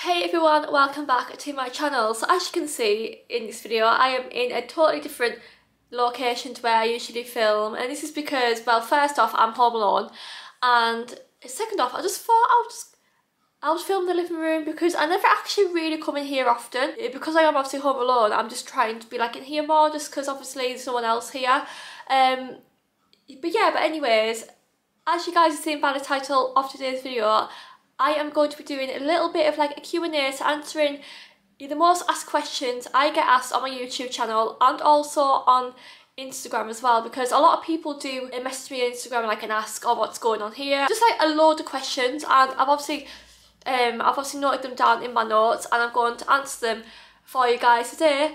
Hey everyone, welcome back to my channel. So as you can see in this video, I am in a totally different location to where I usually film, and this is because, well, first off, I'm home alone, and second off, I just thought I'll film the living room because I never actually really come in here often. Because I am obviously home alone, I'm just trying to be like in here more just because obviously there's no one else here. But anyways, as you guys have seen by the title of today's video, I am going to be doing a little bit of like a Q&A, so answering the most asked questions I get asked on my YouTube channel and also on Instagram as well, because a lot of people do message me on Instagram like and ask, oh, what's going on here? Just like a load of questions, and I've obviously noted them down in my notes, and I'm going to answer them for you guys today.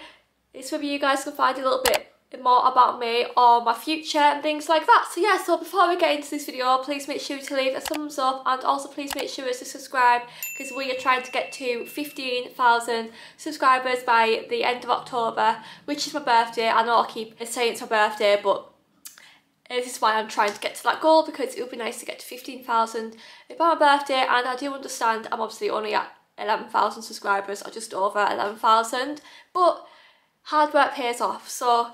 It's maybe you guys can find a little bit more about me or my future and things like that. So yeah, so before we get into this video, please make sure to leave a thumbs up, and also please make sure to subscribe, because we are trying to get to 15,000 subscribers by the end of October, which is my birthday. I know I keep saying it's my birthday, but this is why I'm trying to get to that goal, because it would be nice to get to 15,000 by my birthday. And I do understand I'm obviously only at 11,000 subscribers, or just over 11,000, but hard work pays off. So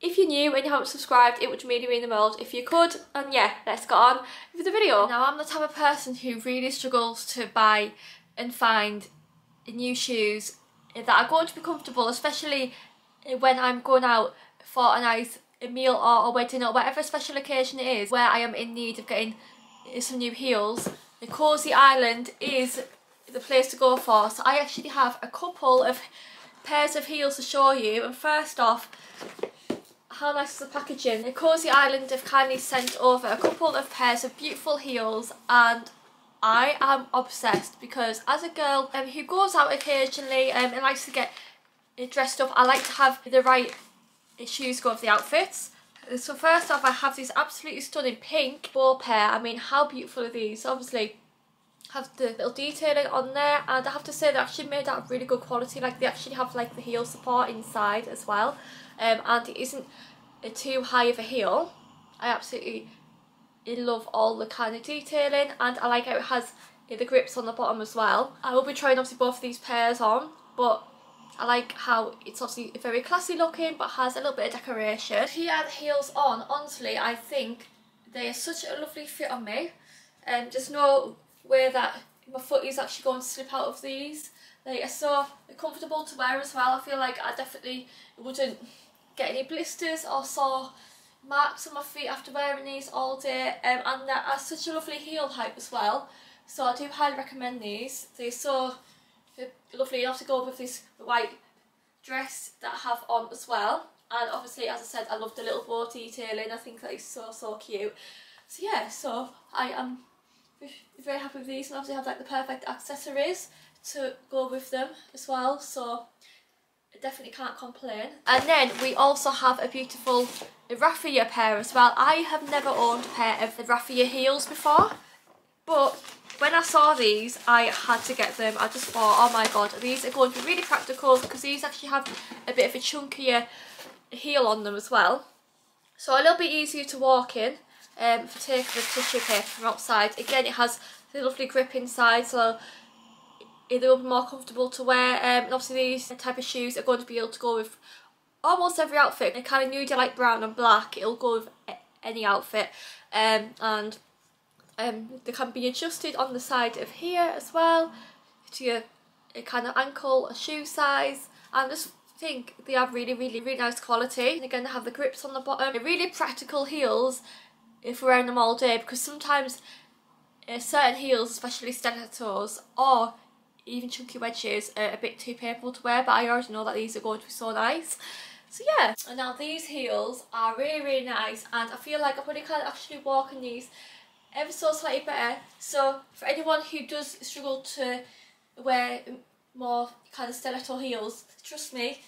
if you're new and you haven't subscribed, it would really mean the world if you could. And yeah, let's get on with the video. Now, I'm the type of person who really struggles to buy and find new shoes that are going to be comfortable, especially when I'm going out for a nice meal or a wedding or whatever special occasion it is where I am in need of getting some new heels. The Cosy Island is the place to go for. So I actually have a couple of pairs of heels to show you. And first off, how nice is the packaging? The Cosy Island have kindly sent over a couple of pairs of beautiful heels, and I am obsessed, because as a girl who goes out occasionally and likes to get dressed up, I like to have the right shoes go with the outfits. So first off, I have these absolutely stunning pink bow pair. I mean, how beautiful are these? Obviously have the little detailing on there, and I have to say they're actually made out of really good quality. Like, they actually have like the heel support inside as well, and it isn't too high of a heel. I absolutely love all the kind of detailing, and I like how it has the grips on the bottom as well. I will be trying obviously both of these pairs on, but I like how it's obviously very classy looking but has a little bit of decoration. Here are the heels on. Honestly, I think they are such a lovely fit on me, and there's no way that my foot is actually going to slip out of these. They are so comfortable to wear as well. I feel like I definitely wouldn't get any blisters or sore marks on my feet after wearing these all day, and they are such a lovely heel height as well. So I do highly recommend these. They're so lovely. You have to go with this white dress that I have on as well, and obviously, as I said, I love the little bow detailing. I think that is so cute. So yeah, so I am very happy with these, and obviously have like the perfect accessories to go with them as well, so I definitely can't complain. And then we also have a beautiful raffia pair as well. I have never owned a pair of the raffia heels before, but when I saw these, I had to get them. I just thought, oh my god, these are going to be really practical, because these actually have a bit of a chunkier heel on them as well, so a little bit easier to walk in. If I take the tissue paper from outside, again, it has the lovely grip inside, so they will be more comfortable to wear. And obviously these type of shoes are going to be able to go with almost every outfit. They kind of nude, like brown and black, it'll go with any outfit. And they can be adjusted on the side of here as well to your kind of ankle shoe size. And I just think they have really nice quality. And again, they have the grips on the bottom. They're really practical heels if we're wearing them all day, because sometimes certain heels, especially stilettos or even chunky wedges, are a bit too painful to wear, but I already know that these are going to be so nice. So yeah, and now these heels are really nice, and I feel like I probably can actually walk in these ever so slightly better. So for anyone who does struggle to wear more kind of stiletto heels, trust me,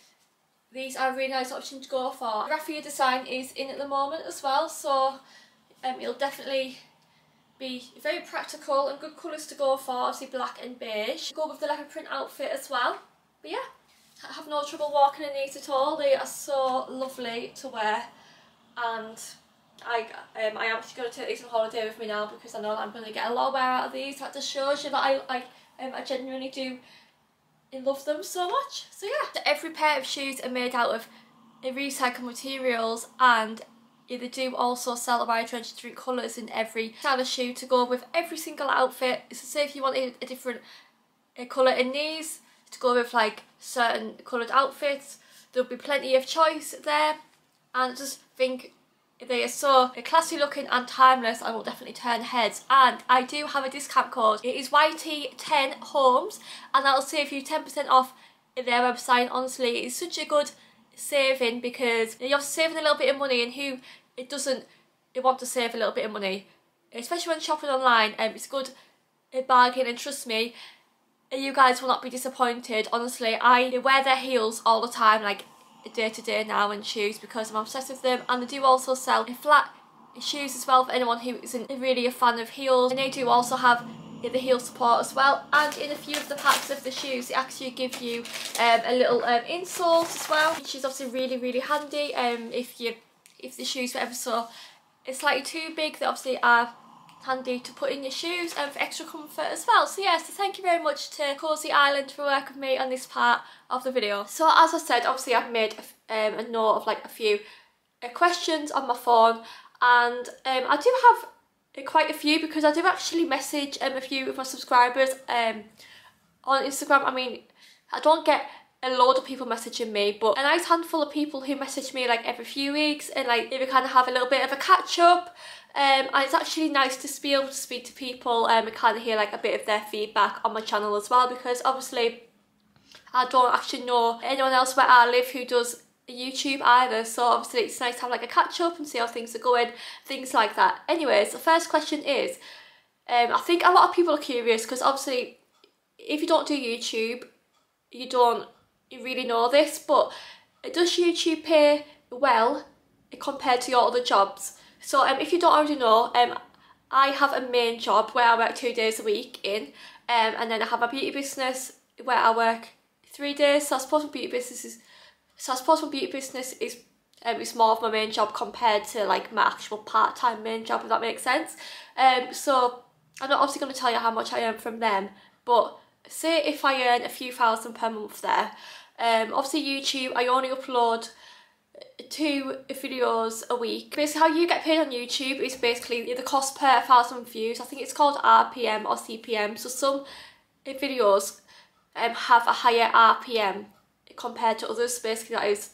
these are a really nice option to go for. The raffia design is in at the moment as well, so it'll definitely be very practical and good colours to go for, obviously black and beige. Go with the leopard print outfit as well. But yeah, I have no trouble walking in these at all. They are so lovely to wear, and I am actually going to take these on holiday with me now, because I know that I'm going to get a lot of wear out of these. That just shows you that I I genuinely do love them so much. So yeah, every pair of shoes are made out of recycled materials, and they do also sell a wide range of different colours in every style of shoe to go with every single outfit. So say if you wanted a different colour in these to go with like certain coloured outfits, there'll be plenty of choice there, and I just think they are so classy looking and timeless. I will definitely turn heads. And I do have a discount code. It is YT10 Holmes, and that'll save you 10% off their website. Honestly, it's such a good saving because you're saving a little bit of money, and who doesn't want to save a little bit of money, especially when shopping online. It's a good bargain, and trust me, you guys will not be disappointed. Honestly, I wear their heels all the time, like day to day now, and shoes, because I'm obsessed with them. And they do also sell flat shoes as well for anyone who isn't really a fan of heels, and they do also have the heel support as well. And in a few of the packs of the shoes, they actually give you a little insole as well, which is obviously really handy if the shoes were ever so slightly too big. They obviously are handy to put in your shoes and for extra comfort as well. So yeah, so thank you very much to Cosy Island for working with me on this part of the video. So as I said, obviously I've made a note of like a few questions on my phone, and I do have quite a few because I do actually message a few of my subscribers on Instagram. I mean, I don't get a load of people messaging me, but a nice handful of people who message me like every few weeks, and like we kind of have a little bit of a catch up. And it's actually nice to be able to speak to people and kind of hear like a bit of their feedback on my channel as well, because obviously I don't actually know anyone else where I live who does YouTube either, so obviously it's nice to have like a catch up and see how things are going, things like that. Anyways, the first question is, I think a lot of people are curious because obviously if you don't do YouTube, you don't really know this, but does YouTube pay well compared to your other jobs? So if you don't already know, I have a main job where I work 2 days a week in, and then I have a beauty business where I work 3 days. So I suppose my beauty business is it's more of my main job compared to like my actual part-time main job, if that makes sense. So I'm not obviously going to tell you how much I earn from them, but say if I earn a few thousand per month there, obviously YouTube, I only upload 2 videos a week. Basically how you get paid on YouTube is basically the cost per 1,000 views. I think it's called RPM or CPM. So some videos have a higher RPM compared to others. Basically that is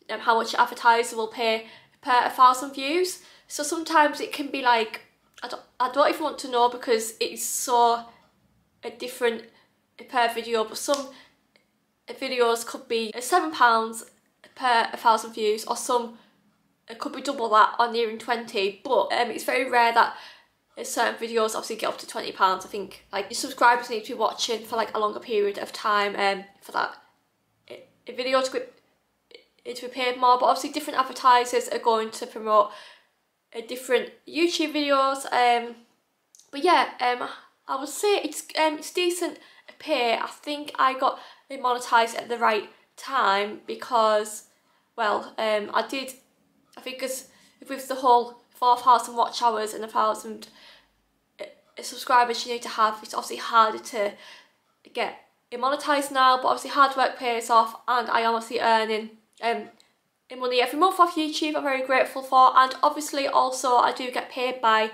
how much your advertiser will pay per 1,000 views. So sometimes it can be like, I don't even want to know because it's so different per video, but some videos could be £7 per 1,000 views, or some it could be double that or nearing 20, but it's very rare that certain videos obviously get up to £20. I think like your subscribers need to be watching for like a longer period of time for that video to be paid more. But obviously different advertisers are going to promote different YouTube videos, but yeah, I would say it's decent pay. I think I got monetized at the right time because, well, I think because with the whole 4,000 watch hours and 1,000 subscribers you need to have, it's obviously harder to get monetized now, but obviously hard work pays off, and I am obviously earning money every month off YouTube. I'm very grateful for, and obviously also I do get paid by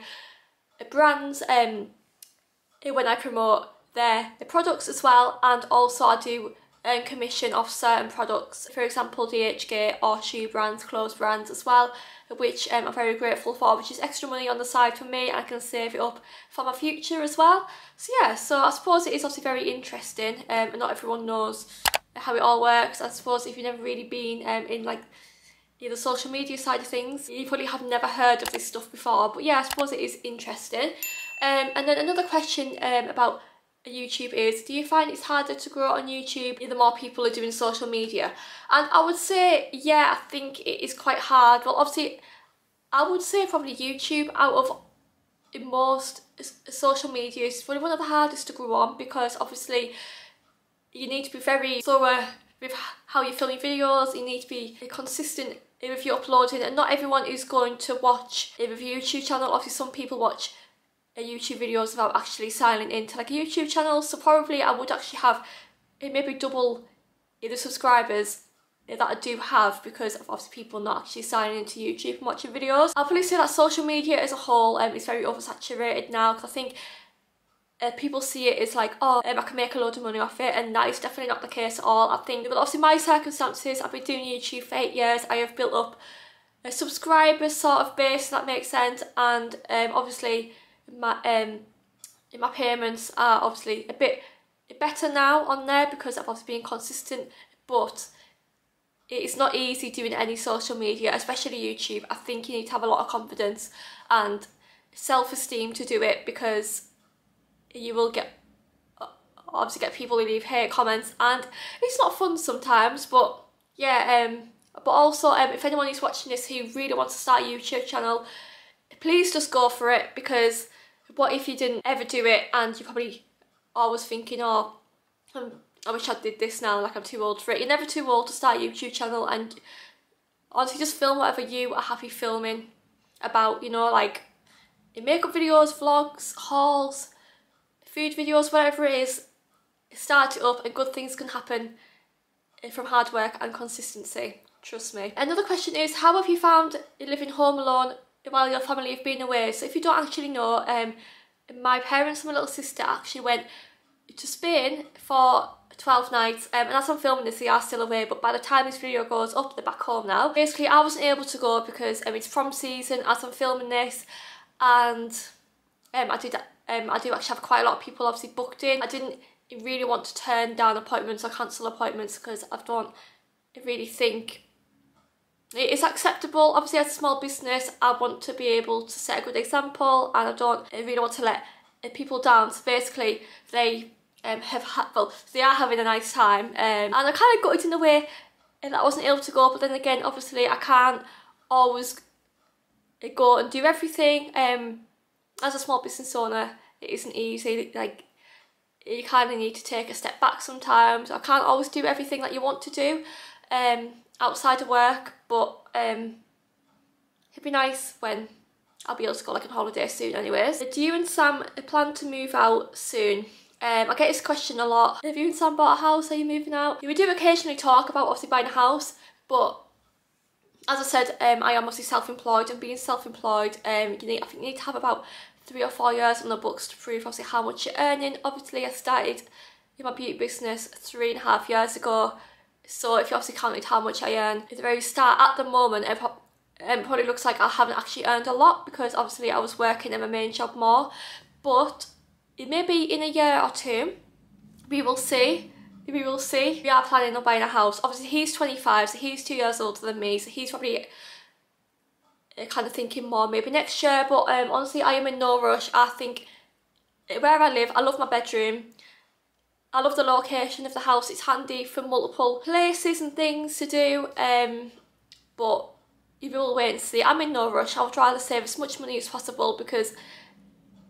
brands when I promote their products as well, and also I do earn commission off certain products, for example DHgate or shoe brands, clothes brands as well, which I'm very grateful for, which is extra money on the side for me. I can save it up for my future as well. So yeah, so I suppose it is obviously very interesting, and not everyone knows how it all works. I suppose if you've never really been in like the social media side of things, you probably have never heard of this stuff before, but yeah, I suppose it is interesting. And then another question about YouTube is, do you find it's harder to grow on YouTube the more people are doing social media? And I would say, yeah, I think it is quite hard. Well, obviously, I would say probably YouTube out of most social media is probably one of the hardest to grow on, because obviously you need to be very thorough with how you're filming videos, you need to be consistent with your uploading, and not everyone is going to watch a YouTube channel. Obviously some people watch YouTube videos without actually signing into like a YouTube channel. So probably I would actually have maybe double the subscribers that I do have, because of obviously people not actually signing into YouTube and watching videos. I'll probably say that social media as a whole is very oversaturated now, because I think people see it as like, oh, I can make a load of money off it, and that is definitely not the case at all. I think, but obviously my circumstances, I've been doing YouTube for 8 years, I have built up a subscriber sort of base, if that makes sense, and obviously my payments are obviously a bit better now on there because I've obviously been consistent, but it's not easy doing any social media, especially YouTube. I think you need to have a lot of confidence and self-esteem to do it, because you will obviously get people who leave hate comments, and it's not fun sometimes. But yeah, but also if anyone is watching this who really wants to start a YouTube channel, please just go for it, because what if you didn't ever do it and you're probably always thinking, oh, I wish I did this now, like I'm too old for it. You're never too old to start a YouTube channel, and honestly just film whatever you are happy filming about, you know, like makeup videos, vlogs, hauls, food videos, whatever it is. Start it up and good things can happen from hard work and consistency, trust me. Another question is, how have you found living home alone while your family have been away? So if you don't actually know, my parents and my little sister actually went to Spain for 12 nights, and as I'm filming this they are still away, but by the time this video goes up they're back home now. Basically I wasn't able to go because it's prom season as I'm filming this, and I do actually have quite a lot of people obviously booked in. I didn't really want to turn down appointments or cancel appointments, because I don't really think it is acceptable. Obviously as a small business I want to be able to set a good example, and I don't really want to let people down. So basically they they are having a nice time, and I kind of gutted in a way that I wasn't able to go, but then again obviously I can't always go and do everything. As a small business owner it isn't easy, like you kind of need to take a step back sometimes. I can't always do everything that you want to do outside of work, but it'd be nice when I'll be able to go like on holiday soon anyways. Do you and Sam plan to move out soon? I get this question a lot. Have you and Sam bought a house? Are you moving out? We do occasionally talk about obviously buying a house, but as I said, I am obviously self-employed, and being self-employed, I think you need to have about 3 or 4 years on the books to prove obviously how much you're earning. Obviously I started in my beauty business 3.5 years ago, so if you obviously counted how much I earn at the very start, at the moment it probably looks like I haven't actually earned a lot, because obviously I was working in my main job more. But maybe in a year or two we will see. We are planning on buying a house. Obviously he's 25, so he's 2 years older than me, so he's probably kind of thinking more maybe next year. But honestly I am in no rush. I think where I live, I love my bedroom, I love the location of the house, it's handy for multiple places and things to do, but you will wait and see. I'm in no rush. I would rather save as much money as possible, because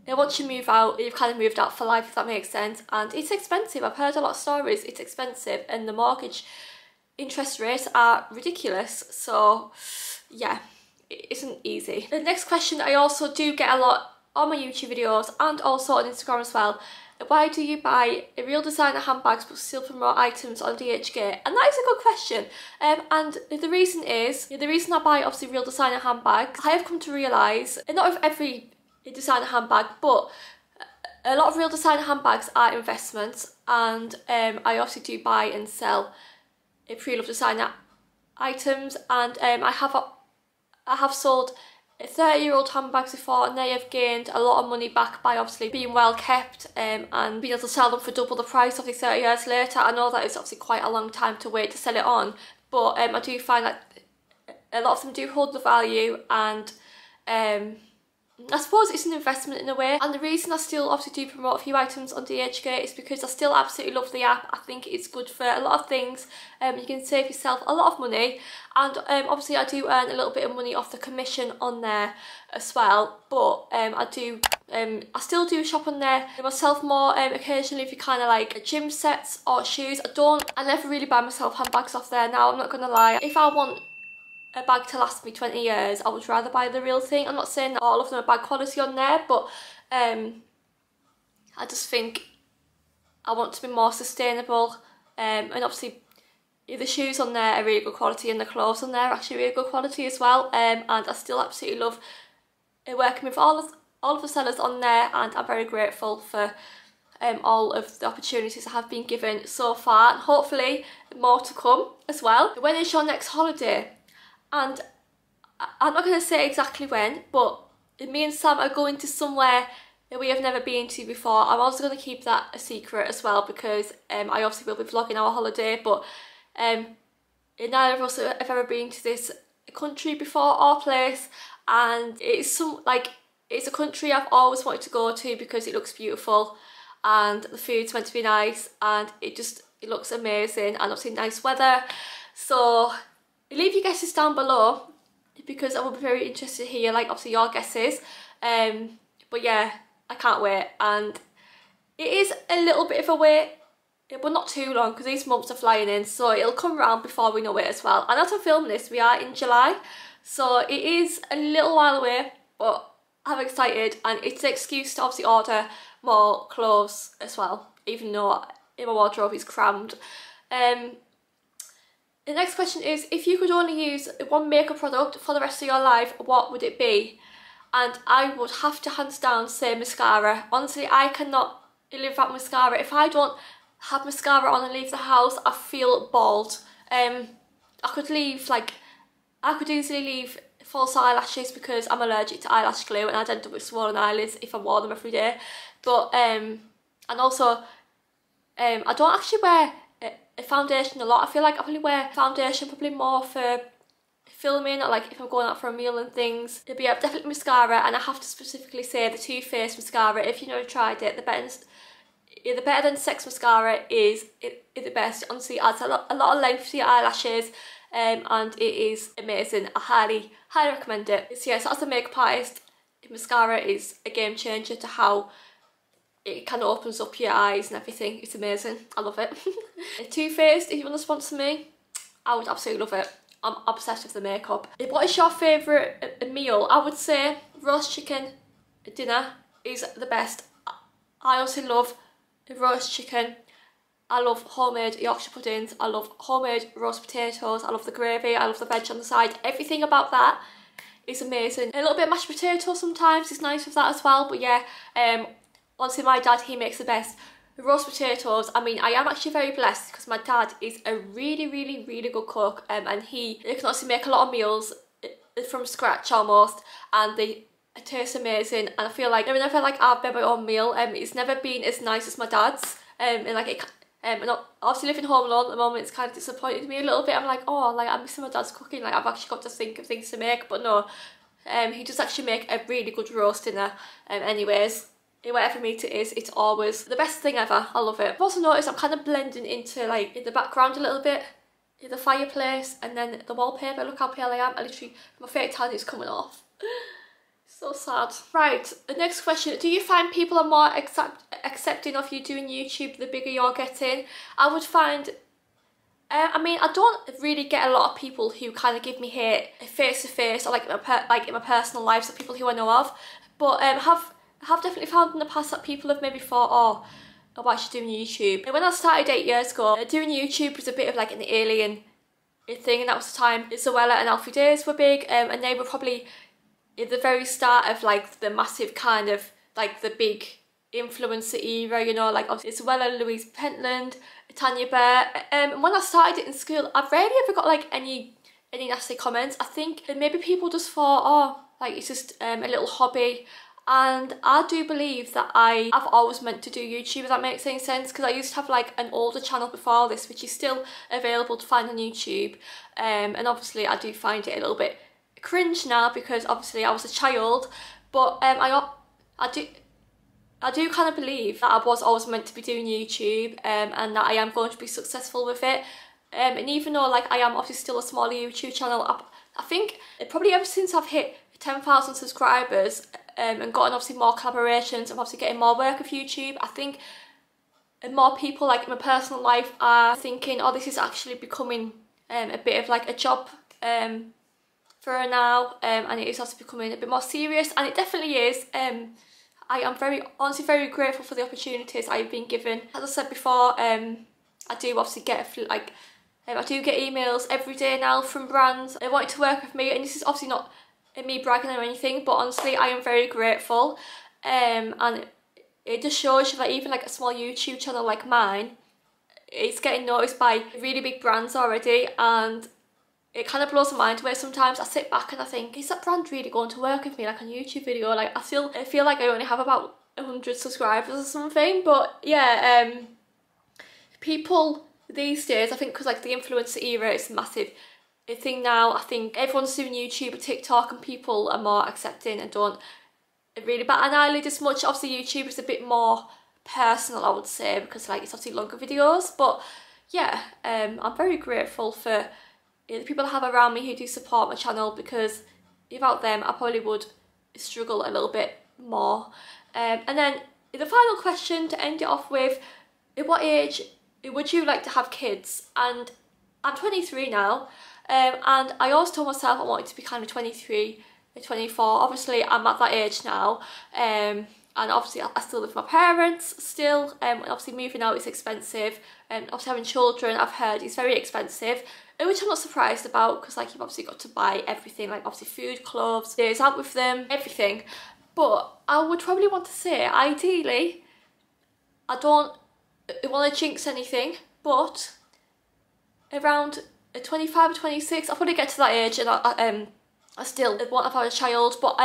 once you move out, you've kind of moved out for life, if that makes sense. And it's expensive. I've heard a lot of stories. It's expensive, and the mortgage interest rates are ridiculous. So yeah, it isn't easy. The next question I also do get a lot on my YouTube videos and also on Instagram as well. Why do you buy real designer handbags but still promote items on DHgate? And that is a good question. And the reason is, the reason I buy obviously real designer handbags, I have come to realise, and not with every designer handbag, but a lot of real designer handbags are investments, and I obviously do buy and sell pre-loved designer items, and I have sold 30-year-old handbags before, and they have gained a lot of money back by obviously being well kept and being able to sell them for double the price of the 30 years later. I know that it's obviously quite a long time to wait to sell it on, but I do find that a lot of them do hold the value, and I suppose it's an investment in a way. And the reason I still obviously do promote a few items on DHgate is because I still absolutely love the app. I think it's good for a lot of things. You can save yourself a lot of money, and obviously I do earn a little bit of money off the commission on there as well. But I still do shop on there myself more occasionally for kind of like gym sets or shoes. I never really buy myself handbags off there now, I'm not gonna lie. If I want a bag to last me 20 years, I would rather buy the real thing. I'm not saying that all of them are bad quality on there, but I just think I want to be more sustainable, and obviously the shoes on there are really good quality and the clothes on there are actually really good quality as well, and I still absolutely love working with all of the sellers on there, and I'm very grateful for all of the opportunities I have been given so far, and hopefully more to come as well. When is your next holiday? And I'm not going to say exactly when, but me and Sam are going to somewhere that we have never been to before. I'm also going to keep that a secret as well, because I obviously will be vlogging our holiday, but neither of us have ever been to this country before or place, and it's it's a country I've always wanted to go to because it looks beautiful and the food's meant to be nice, and it looks amazing, and obviously nice weather. So leave your guesses down below, because I will be very interested to hear obviously your guesses. But yeah, I can't wait, and it is a little bit of a wait, but not too long, because these months are flying in, so it'll come around before we know it as well. And as I'm filming this, we are in July, so it is a little while away, but I'm excited, and it's an excuse to obviously order more clothes as well, even though my wardrobe is crammed. The next question is, if you could only use one makeup product for the rest of your life, what would it be? And I would have to hands down say mascara. Honestly, I cannot live without mascara. If I don't have mascara on and leave the house, I feel bald. I could easily leave false eyelashes because I'm allergic to eyelash glue, and I'd end up with swollen eyelids if I wore them every day. But and also I don't actually wear a foundation a lot. I feel like I probably wear foundation probably more for filming, or if I'm going out for a meal and things. But yeah, definitely mascara, and I have to specifically say the Too Faced mascara. If you've never tried it, the Better Than Sex mascara is the best. Honestly, it adds a lot of length to your eyelashes, and it is amazing. I highly recommend it. So yeah, so as a makeup artist, mascara is a game changer to how it kind of opens up your eyes and everything. It's amazing. I love it. Too Faced, if you want to sponsor me, I would absolutely love it. I'm obsessed with the makeup. What is your favourite meal? I would say roast chicken dinner is the best. I also love roast chicken. I love homemade Yorkshire puddings. I love homemade roast potatoes. I love the gravy. I love the veg on the side. Everything about that is amazing. A little bit of mashed potato sometimes is nice with that as well. But yeah, honestly, my dad, he makes the best roast potatoes. I mean, I am actually very blessed because my dad is a really good cook, and he can also make a lot of meals from scratch almost, and they taste amazing. And I feel like whenever I've made my own meal, it's never been as nice as my dad's. And obviously living home alone at the moment, it's kind of disappointed me a little bit. I'm like, oh, I'm missing my dad's cooking. I've actually got to think of things to make, but no, he does actually make a really good roast dinner. Anyways, whatever meat it is, it's always the best thing ever. I love it. I've also noticed I'm kind of blending into in the background a little bit, in the fireplace, and then the wallpaper. Look how pale I am. My fake tan is coming off. So sad. Right, the next question. Do you find people are more accepting of you doing YouTube the bigger you're getting? I would find, I mean, I don't really get a lot of people who kind of give me hate face to face, or in my personal life, so people who I know of. But have definitely found in the past that people have maybe thought, oh, why is she doing YouTube? And when I started 8 years ago, doing YouTube was a bit of an alien thing, and that was the time Zoella and Alfie Days were big, and they were probably at the very start of the massive kind of the big influencer era, obviously Zoella, Louise Pentland, Tanya Bear. And when I started it in school, I rarely ever got any nasty comments. I think maybe people just thought, oh, it's just a little hobby. And I do believe that I've always meant to do YouTube, if that makes any sense, because I used to have an older channel before this, which is still available to find on YouTube, and obviously I do find it a little bit cringe now because obviously I was a child, but I do kind of believe that I was always meant to be doing YouTube, and that I am going to be successful with it, and even though I am obviously still a smaller YouTube channel, I think probably ever since I've hit 10,000 subscribers, and gotten obviously more collaborations and obviously getting more work with YouTube, I think more people in my personal life are thinking, oh, this is actually becoming a bit of a job for her now, and it is also becoming a bit more serious, and it definitely is. I am honestly very grateful for the opportunities I've been given. As I said before, I do obviously get I do get emails every day now from brands wanting to work with me, and this is obviously not me bragging or anything, but honestly I am very grateful, and it just shows you that even like a small YouTube channel like mine, it's getting noticed by really big brands already, and it kind of blows my mind where sometimes I sit back and I think, is that brand really going to work with me like on YouTube video? Like I feel like I only have about 100 subscribers or something, but yeah, people these days, I think because like the influencer era is a massive thing now. I think everyone's doing YouTube and TikTok, and people are more accepting and don't really bat an eyelid as much. Obviously YouTube is a bit more personal, I would say, because like it's obviously longer videos, but yeah, I'm very grateful for the people I have around me who do support my channel, because without them I probably would struggle a little bit more. And then the final question to end it off with, at what age would you like to have kids? And I'm 23 now, and I always told myself I wanted to be kind of 23, 24. Obviously I'm at that age now, and obviously I still live with my parents still, and obviously moving out is expensive, and obviously having children, I've heard, is very expensive, which I'm not surprised about, because like you've obviously got to buy everything, like obviously food, clothes, days out with them, everything. But I would probably want to say, ideally, I don't want to jinx anything, but around 25 or 26, I'll probably get to that age, and I still want to have a child, but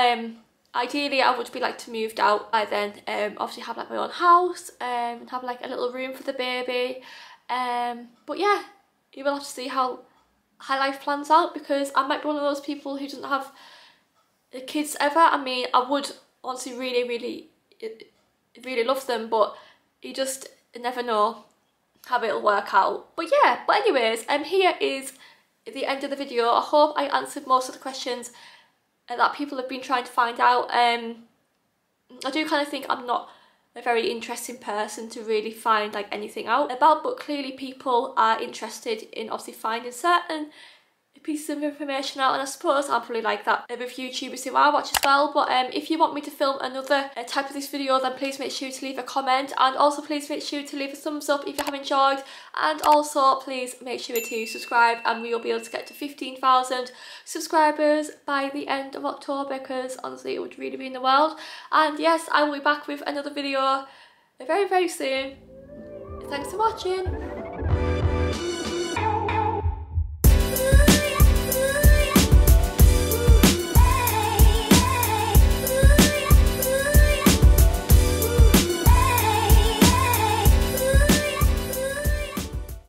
ideally I would be like to moved out by then, obviously have like my own house, and have like a little room for the baby, but yeah, you will have to see how life plans out, because I might be one of those people who doesn't have kids ever. I mean, I would honestly really love them, but you just never know how it'll work out. But yeah, but anyways, here is the end of the video. I hope I answered most of the questions that people have been trying to find out. I do kind of think I'm not a very interesting person to really find like anything out about, but clearly people are interested in obviously finding certain pieces of information out, and I suppose I'm probably like that with YouTubers who I watch as well. But if you want me to film another type of this video, then please make sure to leave a comment, and also please make sure to leave a thumbs up if you have enjoyed, and also please make sure to subscribe, and we will be able to get to 15,000 subscribers by the end of October, because honestly it would really mean the world. And yes, I will be back with another video very soon. Thanks for watching.